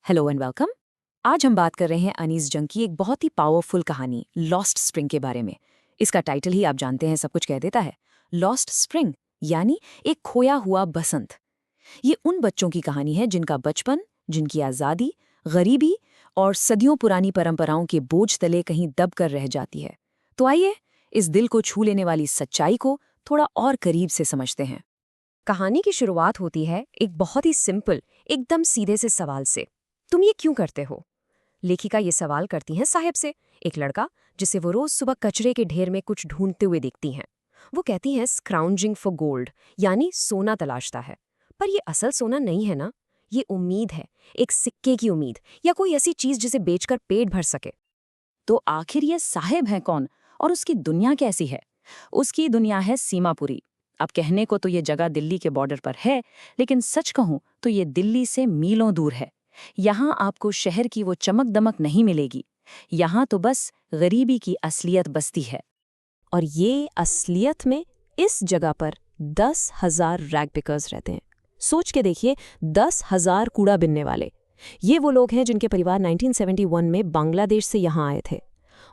Hello and welcome. आज हम बात कर रहे हैं अनीस जंग की एक बहुत ही पावरफुल कहानी लॉस्ट स्प्रिंग के बारे में। इसका टाइटल ही आप जानते हैं, सब कुछ कह देता है। लॉस्ट स्प्रिंग यानी एक खोया हुआ बसंत। ये उन बच्चों की कहानी है जिनका बचपन, जिनकी आज़ादी, गरीबी और सदियों पुरानी परंपराओं के बोझ तले कहीं दब कर रह जाती है। तो आइए इस दिल को छू लेने वाली सच्चाई को थोड़ा और करीब से समझते हैं। कहानी की शुरुआत होती है एक बहुत ही सिंपल, एकदम सीधे से सवाल से। तुम ये क्यों करते हो? लेखिका ये सवाल करती हैं साहिब से, एक लड़का जिसे वो रोज सुबह कचरे के ढेर में कुछ ढूंढते हुए देखती हैं। वो कहती हैं स्क्राउंजिंग फॉर गोल्ड, यानी सोना तलाशता है। पर ये असल सोना नहीं है ना, ये उम्मीद है, एक सिक्के की उम्मीद या कोई ऐसी चीज जिसे बेचकर पेट भर सके। तो आखिर ये साहिब है कौन और उसकी दुनिया कैसी है? उसकी दुनिया है सीमापुरी। अब कहने को तो ये जगह दिल्ली के बॉर्डर पर है, लेकिन सच कहूं तो ये दिल्ली से मीलों दूर है। यहाँ आपको शहर की वो चमक दमक नहीं मिलेगी। यहाँ तो बस गरीबी की असलियत बसती है। और ये असलियत में इस जगह पर 10,000 रैग पिकर्स रहते हैं। सोच के देखिए, 10,000 कूड़ा बिनने वाले। ये वो लोग हैं जिनके परिवार 1971 में बांग्लादेश से यहाँ आए थे।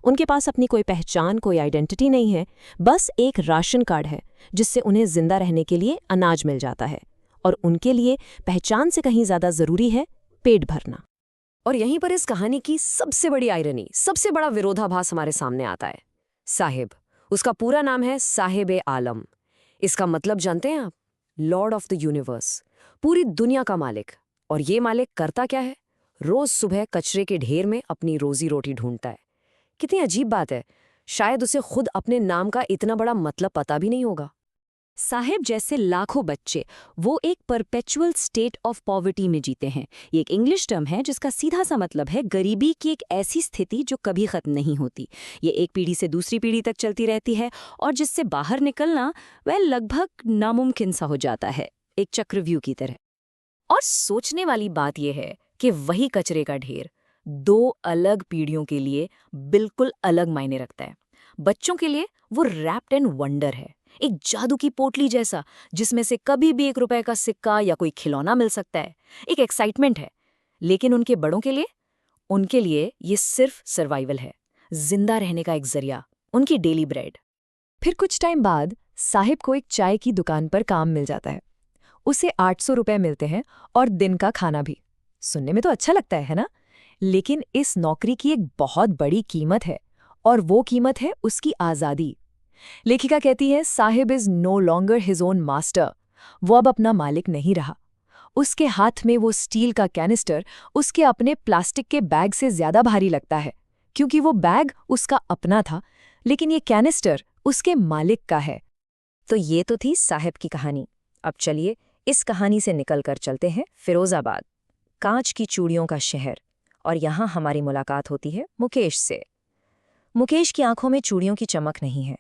उनके पास अपनी कोई पहचान, कोई आइडेंटिटी नहीं है, बस एक राशन कार्ड है जिससे उन्हें जिंदा रहने के लिए अनाज मिल जाता है। और उनके लिए पहचान से कहीं ज्यादा जरूरी है पेट भरना। और यहीं पर इस कहानी की सबसे बड़ी आयरनी, सबसे बड़ा विरोधाभास हमारे सामने आता है। साहिब, उसका पूरा नाम है साहिब आलम। इसका मतलब जानते हैं आप? लॉर्ड ऑफ द यूनिवर्स, पूरी दुनिया का मालिक। और ये मालिक करता क्या है? रोज सुबह कचरे के ढेर में अपनी रोजी रोटी ढूंढता है। कितनी अजीब बात है, शायद उसे खुद अपने नाम का इतना बड़ा मतलब पता भी नहीं होगा। साहिब जैसे लाखों बच्चे वो एक परपेचुअल स्टेट ऑफ पॉवर्टी में जीते हैं। ये एक इंग्लिश टर्म है जिसका सीधा सा मतलब है गरीबी की एक ऐसी स्थिति जो कभी खत्म नहीं होती। ये एक पीढ़ी से दूसरी पीढ़ी तक चलती रहती है और जिससे बाहर निकलना वह लगभग नामुमकिन सा हो जाता है, एक चक्रव्यूह की तरह। और सोचने वाली बात यह है कि वही कचरे का ढेर दो अलग पीढ़ियों के लिए बिल्कुल अलग मायने रखता है। बच्चों के लिए वो रैप्ड एंड वंडर है, एक जादू की पोटली जैसा जिसमें से कभी भी ₹1 का सिक्का या कोई खिलौना मिल सकता है। एक एक्साइटमेंट है। लेकिन उनके बड़ों के लिए, उनके लिए ये सिर्फ सर्वाइवल है, जिंदा रहने का एक जरिया, उनकी डेली ब्रेड। फिर कुछ टाइम बाद साहिब को एक चाय की दुकान पर काम मिल जाता है। उसे 800 रुपए मिलते हैं और दिन का खाना भी। सुनने में तो अच्छा लगता है ना? लेकिन इस नौकरी की एक बहुत बड़ी कीमत है, और वो कीमत है उसकी आज़ादी। लेखिका कहती है sahib is no longer his own master. वो अब अपना मालिक नहीं रहा। उसके हाथ में वो स्टील का कैनिस्टर उसके अपने प्लास्टिक के बैग से ज्यादा भारी लगता है, क्योंकि वो बैग उसका अपना था, लेकिन ये कैनिस्टर उसके मालिक का है। तो ये तो थी साहिब की कहानी। अब चलिए इस कहानी से निकलकर चलते हैं फिरोजाबाद, कांच की चूड़ियों का शहर। और यहाँ हमारी मुलाकात होती है मुकेश से। मुकेश की आंखों में चूड़ियों की चमक नहीं है,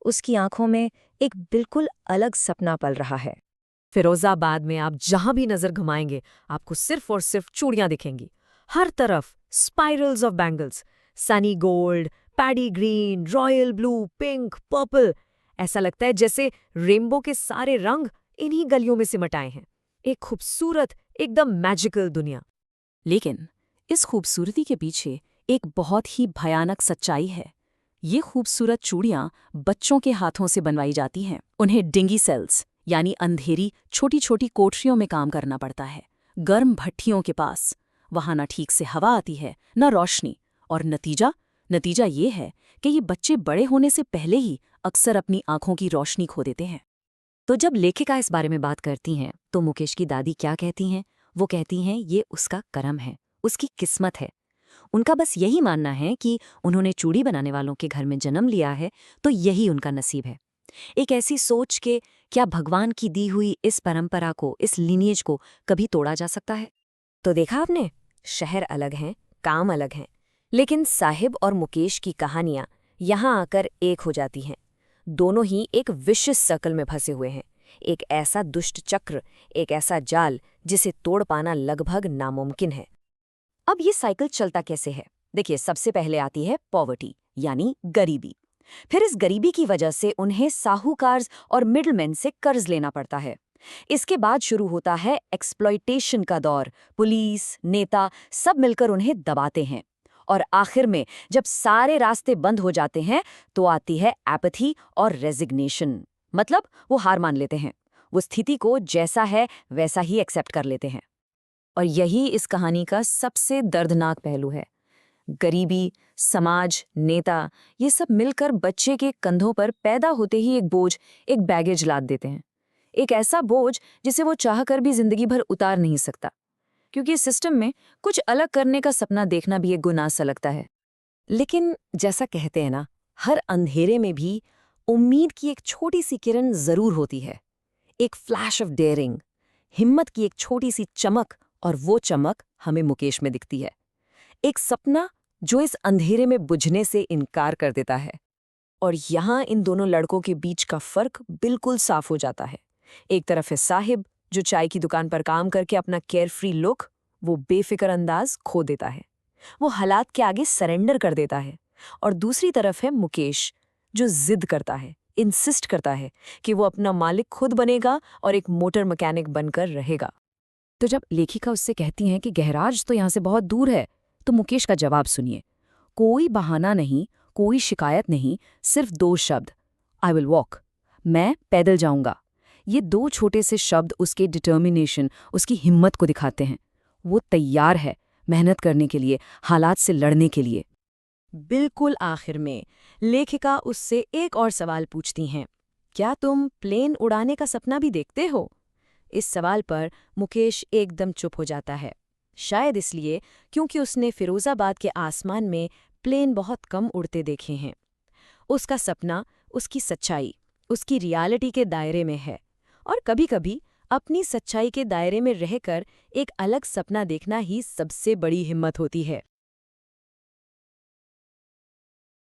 उसकी आंखों में एक बिल्कुल अलग सपना पल रहा है। फिरोजाबाद में आप जहां भी नजर घुमाएंगे आपको सिर्फ और सिर्फ चूड़ियां दिखेंगी। हर तरफ spirals of bangles, Sunny gold, paddy green, royal blue, pink, purple. ऐसा लगता है जैसे रेनबो के सारे रंग इन्हीं गलियों में सिमट आए हैं। एक खूबसूरत, एकदम मैजिकल दुनिया। लेकिन इस खूबसूरती के पीछे एक बहुत ही भयानक सच्चाई है। ये खूबसूरत चूड़ियां बच्चों के हाथों से बनवाई जाती हैं। उन्हें डिंगी सेल्स यानी अंधेरी छोटी छोटी कोठरियों में काम करना पड़ता है, गर्म भट्ठियों के पास। वहां न ठीक से हवा आती है, न रोशनी। और नतीजा ये है कि ये बच्चे बड़े होने से पहले ही अक्सर अपनी आंखों की रोशनी खो देते हैं। तो जब लेखिका इस बारे में बात करती हैं तो मुकेश की दादी क्या कहती हैं? वो कहती हैं ये उसका कर्म है, उसकी किस्मत है। उनका बस यही मानना है कि उन्होंने चूड़ी बनाने वालों के घर में जन्म लिया है, तो यही उनका नसीब है। एक ऐसी सोच के क्या भगवान की दी हुई इस परंपरा को, इस लिनिएज को कभी तोड़ा जा सकता है? तो देखा आपने, शहर अलग हैं, काम अलग हैं, लेकिन साहिब और मुकेश की कहानियां यहाँ आकर एक हो जाती हैं। दोनों ही एक विशिष्ट सर्कल में फंसे हुए हैं, एक ऐसा दुष्ट चक्र, एक ऐसा जाल जिसे तोड़ पाना लगभग नामुमकिन है। अब ये साइकिल चलता कैसे है? देखिए, सबसे पहले आती है पॉवर्टी यानी गरीबी। फिर इस गरीबी की वजह से उन्हें साहूकार्स और मिडलमैन से कर्ज लेना पड़ता है। इसके बाद शुरू होता है एक्सप्लॉयटेशन का दौर। पुलिस, नेता सब मिलकर उन्हें दबाते हैं और आखिर में जब सारे रास्ते बंद हो जाते हैं तो आती है एपैथी और रेजिग्नेशन। मतलब वो हार मान लेते हैं, वो स्थिति को जैसा है वैसा ही एक्सेप्ट कर लेते हैं। और यही इस कहानी का सबसे दर्दनाक पहलू है। गरीबी, समाज, नेता ये सब मिलकर बच्चे के कंधों पर पैदा होते ही एक बोझ, एक बैगेज लाद देते हैं। एक ऐसा बोझ जिसे वो चाहकर भी जिंदगी भर उतार नहीं सकता, क्योंकि इस सिस्टम में कुछ अलग करने का सपना देखना भी एक गुनाह सा लगता है। लेकिन जैसा कहते हैं ना, हर अंधेरे में भी उम्मीद की एक छोटी सी किरण जरूर होती है। एक फ्लैश ऑफ डेयरिंग, हिम्मत की एक छोटी सी चमक, और वो चमक हमें मुकेश में दिखती है। एक सपना जो इस अंधेरे में बुझने से इनकार कर देता है। और यहाँ इन दोनों लड़कों के बीच का फर्क बिल्कुल साफ हो जाता है। एक तरफ है साहिब, जो चाय की दुकान पर काम करके अपना केयर फ्री लुक, वो बेफिक्र अंदाज खो देता है, वो हालात के आगे सरेंडर कर देता है। और दूसरी तरफ है मुकेश, जो जिद करता है, इंसिस्ट करता है कि वो अपना मालिक खुद बनेगा और एक मोटर मैकेनिक बनकर रहेगा। तो जब लेखिका उससे कहती हैं कि गैराज तो यहाँ से बहुत दूर है, तो मुकेश का जवाब सुनिए। कोई बहाना नहीं, कोई शिकायत नहीं, सिर्फ 2 शब्द, आई विल वॉक, मैं पैदल जाऊंगा। ये 2 छोटे से शब्द उसके डिटर्मिनेशन, उसकी हिम्मत को दिखाते हैं। वो तैयार है मेहनत करने के लिए, हालात से लड़ने के लिए। बिल्कुल आखिर में लेखिका उससे एक और सवाल पूछती हैं, क्या तुम प्लेन उड़ाने का सपना भी देखते हो? इस सवाल पर मुकेश एकदम चुप हो जाता है, शायद इसलिए क्योंकि उसने फिरोजाबाद के आसमान में प्लेन बहुत कम उड़ते देखे हैं। उसका सपना, उसकी सच्चाई, उसकी रियलिटी के दायरे में है। और कभी-कभी अपनी सच्चाई के दायरे में रहकर एक अलग सपना देखना ही सबसे बड़ी हिम्मत होती है।